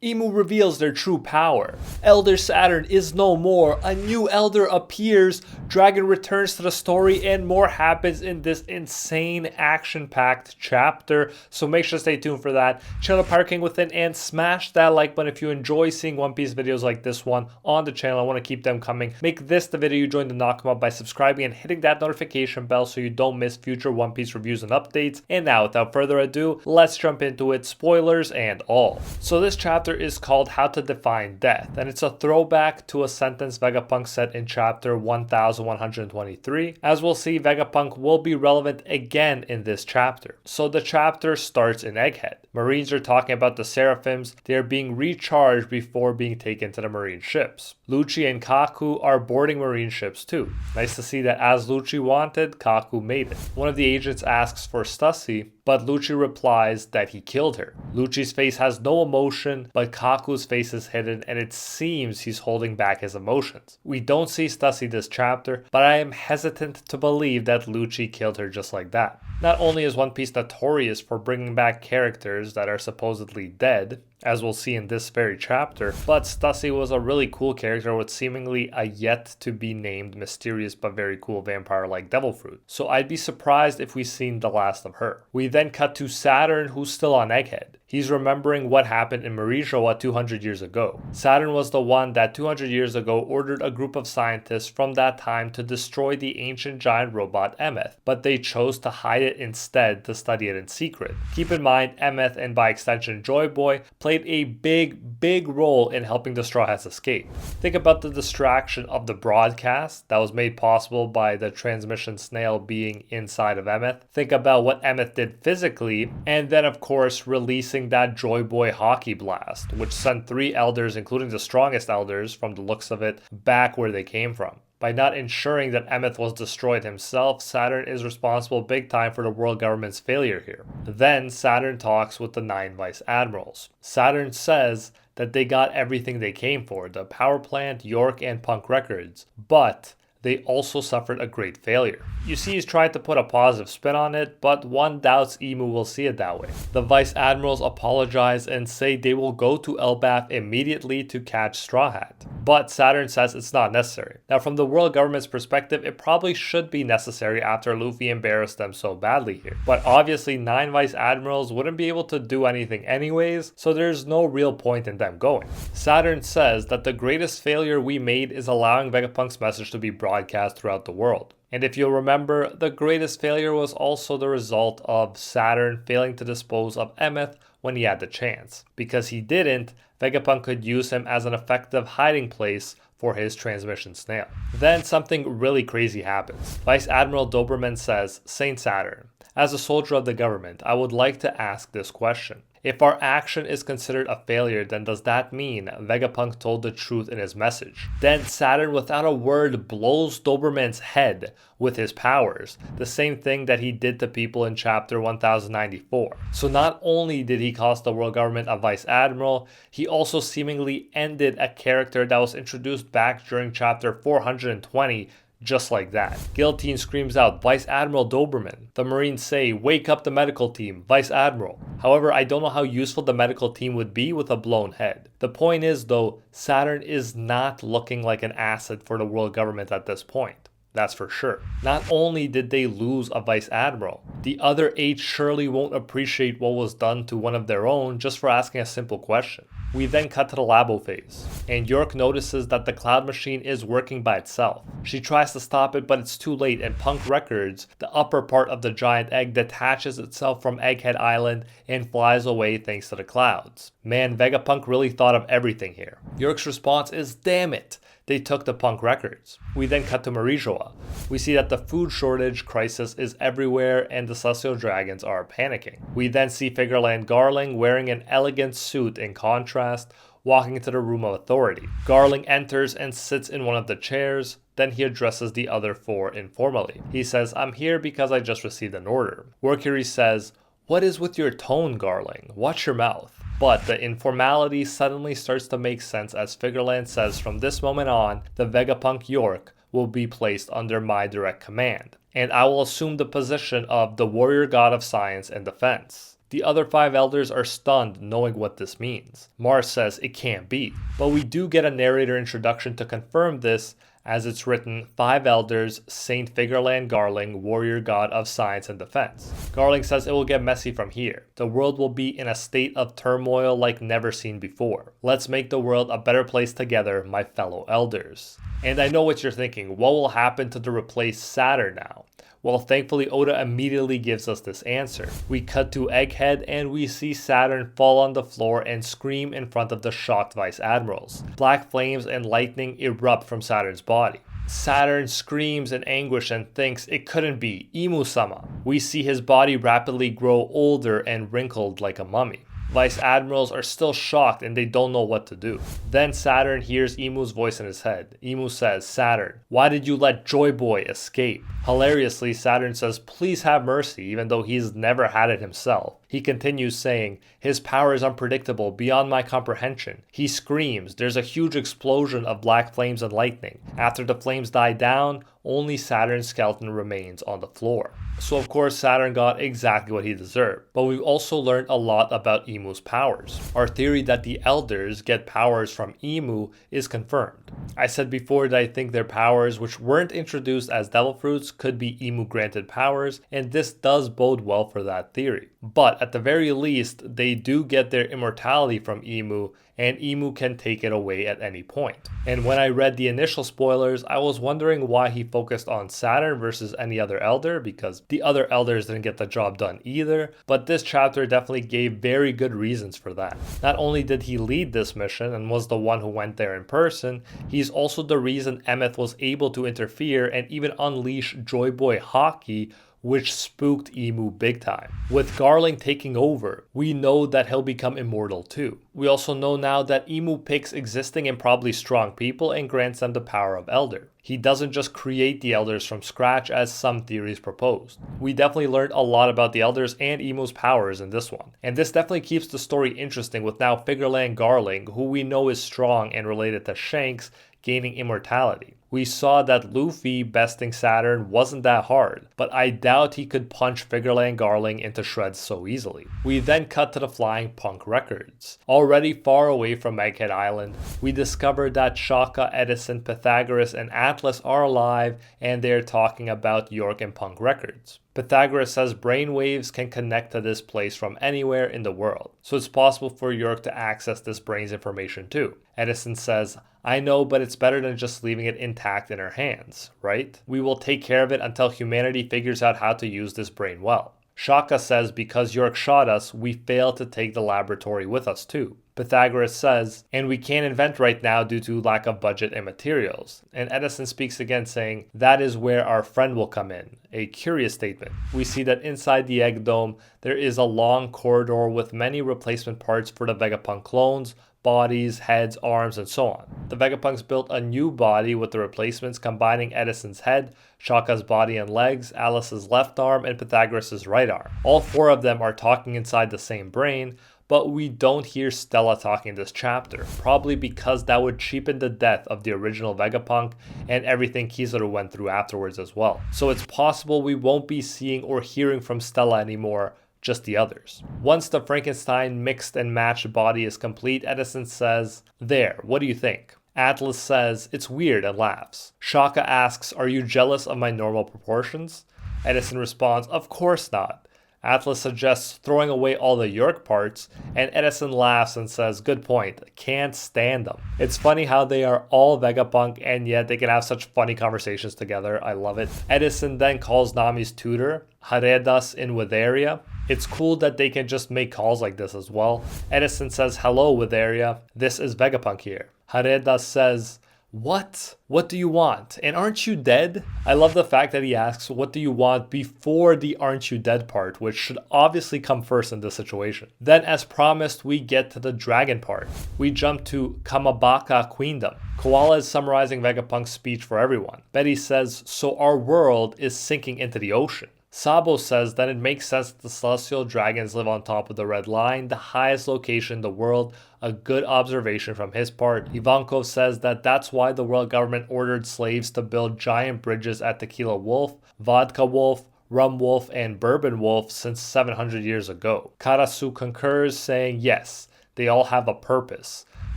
Emu reveals their true power. Elder Saturn is no more. A new Elder appears. Dragon returns to the story, and more happens in this insane action-packed chapter. So make sure to stay tuned for that. Channel Pirate King Within, and smash that like button if you enjoy seeing One Piece videos like this one on the channel. I want to keep them coming. Make this the video you join the Nakama by subscribing and hitting that notification bell so you don't miss future One Piece reviews and updates. And now, without further ado, let's jump into it, spoilers and all. So this chapter is called How to Define Death, and it's a throwback to a sentence Vegapunk said in chapter 1123. As we'll see, Vegapunk will be relevant again in this chapter. So the chapter starts in Egghead. Marines are talking about the Seraphims. They are being recharged before being taken to the Marine ships. Lucci and Kaku are boarding Marine ships too. Nice to see that as Lucci wanted, Kaku made it. One of the agents asks for Stussy, but Lucci replies that he killed her. Lucci's face has no emotion, but Kaku's face is hidden, and it seems he's holding back his emotions. We don't see Stussy this chapter, but I am hesitant to believe that Lucci killed her just like that. Not only is One Piece notorious for bringing back characters that are supposedly dead, as we'll see in this very chapter, but Stussy was a really cool character with seemingly a yet-to-be-named mysterious but very cool vampire like Devil Fruit. So I'd be surprised if we've seen the last of her. We then cut to Saturn, who's still on Egghead. He's remembering what happened in Marishowa 200 years ago. Saturn was the one that 200 years ago ordered a group of scientists from that time to destroy the ancient giant robot Emeth, but they chose to hide it instead to study it in secret. Keep in mind, Emeth, and by extension Joy Boy, played a big role in helping the Straw Hats escape. Think about the distraction of the broadcast that was made possible by the transmission snail being inside of Emeth. Think about what Emeth did physically, and then of course releasing that Joy Boy hockey blast, which sent 3 elders, including the strongest elders from the looks of it, back where they came from. By not ensuring that Emeth was destroyed himself, Saturn is responsible big time for the world government's failure here. Then Saturn talks with the 9 vice admirals. Saturn says that they got everything they came for, the power plant, York, and Punk Records, but they also suffered a great failure. You see, he's trying to put a positive spin on it, but one doubts Emu will see it that way. The Vice Admirals apologize and say they will go to Elbaf immediately to catch Straw Hat. But Saturn says it's not necessary. Now, from the world government's perspective, it probably should be necessary after Luffy embarrassed them so badly here. But obviously, 9 Vice Admirals wouldn't be able to do anything anyways, so there's no real point in them going. Saturn says that the greatest failure we made is allowing Vegapunk's message to be broadcast throughout the world. And if you'll remember, the greatest failure was also the result of Saturn failing to dispose of Emeth when he had the chance. Because he didn't, Vegapunk could use him as an effective hiding place for his transmission snail. Then something really crazy happens. Vice Admiral Doberman says, Saint Saturn, as a soldier of the government, I would like to ask this question. If our action is considered a failure, then does that mean Vegapunk told the truth in his message? Then Saturn, without a word, blows Doberman's head with his powers, the same thing that he did to people in chapter 1094. So not only did he cost the world government a vice admiral, he also seemingly ended a character that was introduced back during chapter 420, just like that. Guillotine screams out, Vice Admiral Doberman. The Marines say, wake up the medical team, Vice Admiral. However, I don't know how useful the medical team would be with a blown head. The point is though, Saturn is not looking like an asset for the world government at this point. That's for sure. Not only did they lose a vice admiral, the other 8 surely won't appreciate what was done to one of their own just for asking a simple question. We then cut to the labo phase, and York notices that the cloud machine is working by itself. She tries to stop it, but it's too late, and Punk Records, the upper part of the giant egg, detaches itself from Egghead Island and flies away thanks to the clouds. Man, Vegapunk really thought of everything here. York's response is, damn it, they took the Punk Records. We then cut to Marishowa. We see that the food shortage crisis is everywhere and the Celestial Dragons are panicking. We then see Figureland Garling wearing an elegant suit in contrast, walking into the room of authority. Garling enters and sits in one of the chairs. Then he addresses the other 4 informally. He says, I'm here because I just received an order. Workery says, what is with your tone, Garling? Watch your mouth. But the informality suddenly starts to make sense as Figureland says from this moment on, the Vegapunk York will be placed under my direct command, and I will assume the position of the warrior god of science and defense. The other 5 elders are stunned knowing what this means. Mars says it can't be, but we do get a narrator introduction to confirm this, as it's written, 5 elders, Saint Figurland Garling, warrior god of science and defense. Garling says it will get messy from here. The world will be in a state of turmoil like never seen before. Let's make the world a better place together, my fellow elders. And I know what you're thinking, what will happen to the replaced Saturn now? Well, thankfully Oda immediately gives us this answer. We cut to Egghead and we see Saturn fall on the floor and scream in front of the shocked Vice Admirals. Black flames and lightning erupt from Saturn's body. Saturn screams in anguish and thinks it couldn't be Imu-sama. We see his body rapidly grow older and wrinkled like a mummy. Vice Admirals are still shocked and they don't know what to do. Then Saturn hears Imu's voice in his head. Imu says, "Saturn, why did you let Joy Boy escape?" Hilariously, Saturn says, "Please have mercy," even though he's never had it himself. He continues saying, "His power is unpredictable, beyond my comprehension." He screams. There's a huge explosion of black flames and lightning. After the flames die down, only Saturn's skeleton remains on the floor. So of course Saturn got exactly what he deserved. But we've also learned a lot about Imu's powers. Our theory that the elders get powers from Imu is confirmed. I said before that I think their powers, which weren't introduced as devil fruits, could be Imu granted powers, and this does bode well for that theory. But at the very least, they do get their immortality from Imu, and Imu can take it away at any point. And when I read the initial spoilers, I was wondering why he focused on Saturn versus any other elder, because the other elders didn't get the job done either, but this chapter definitely gave very good reasons for that. Not only did he lead this mission and was the one who went there in person, he's also the reason Emmet was able to interfere and even unleash Joy Boy Hockey, which spooked Imu big time. With Garling taking over, we know that he'll become immortal too. We also know now that Imu picks existing and probably strong people and grants them the power of Elder. He doesn't just create the elders from scratch as some theories proposed. We definitely learned a lot about the elders and Imu's powers in this one. And this definitely keeps the story interesting with now Figurland Garling, who we know is strong and related to Shanks, gaining immortality. We saw that Luffy besting Saturn wasn't that hard, but I doubt he could punch Figurland Garling into shreds so easily. We then cut to the Flying Punk records. Already far away from Egghead Island, we discover that Shaka, Edison, Pythagoras, and Atlas are alive and they're talking about York and Punk records. Pythagoras says brainwaves can connect to this place from anywhere in the world, so it's possible for York to access this brain's information too. Edison says, "I know, but it's better than just leaving it intact in our hands, right? We will take care of it until humanity figures out how to use this brain well." Shaka says because York shot us, we failed to take the laboratory with us too. Pythagoras says, "And we can't invent right now due to lack of budget and materials." And Edison speaks again saying, "That is where our friend will come in." A curious statement. We see that inside the Egg Dome, there is a long corridor with many replacement parts for the Vegapunk clones, bodies, heads, arms, and so on. The Vegapunks built a new body with the replacements combining Edison's head, Shaka's body and legs, Alice's left arm, and Pythagoras' right arm. All 4 of them are talking inside the same brain, but we don't hear Stella talking this chapter, probably because that would cheapen the death of the original Vegapunk and everything Kizaru went through afterwards as well. So it's possible we won't be seeing or hearing from Stella anymore, just the others. Once the Frankenstein mixed and matched body is complete, Edison says, "There, what do you think?" Atlas says, "It's weird," and laughs. Shaka asks, "Are you jealous of my normal proportions?" Edison responds, "Of course not." Atlas suggests throwing away all the York parts, and Edison laughs and says, "Good point, can't stand them." It's funny how they are all Vegapunk and yet they can have such funny conversations together. I love it. Edison then calls Nami's tutor, Haredas in Witheria. It's cool that they can just make calls like this as well. Edison says, "Hello, Witheria. This is Vegapunk here." Haredas says, "What? What do you want? And aren't you dead?" I love the fact that he asks, "What do you want?" before the "aren't you dead" part, which should obviously come first in this situation. Then, as promised, we get to the dragon part. We jump to Kamabaka Queendom. Koala is summarizing Vegapunk's speech for everyone. Betty says, "So our world is sinking into the ocean." Sabo says that it makes sense that the celestial dragons live on top of the red line, the highest location in the world, a good observation from his part. Ivankov says that that's why the world government ordered slaves to build giant bridges at Tequila Wolf, Vodka Wolf, Rum Wolf and Bourbon Wolf since 700 years ago. Karasu concurs, saying yes, they all have a purpose.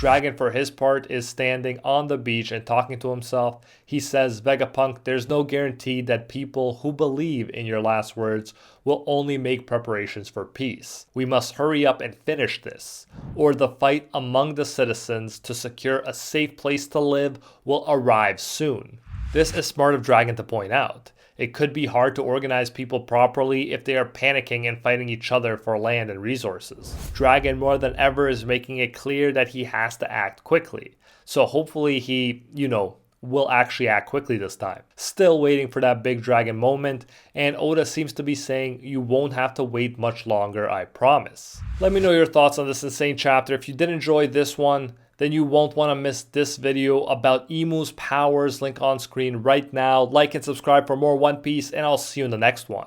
Dragon, for his part, is standing on the beach and talking to himself. He says, Vegapunk, there's no guarantee that people who believe in your last words will only make preparations for peace. We must hurry up and finish this, or the fight among the citizens to secure a safe place to live will arrive soon. This is smart of Dragon to point out. It could be hard to organize people properly if they are panicking and fighting each other for land and resources. Dragon more than ever is making it clear that he has to act quickly. So hopefully he, will actually act quickly this time. Still waiting for that big dragon moment, and Oda seems to be saying you won't have to wait much longer, I promise. Let me know your thoughts on this insane chapter. If you did enjoy this one, then you won't want to miss this video about Imu's powers, link on screen right now. Like and subscribe for more One Piece, and I'll see you in the next one.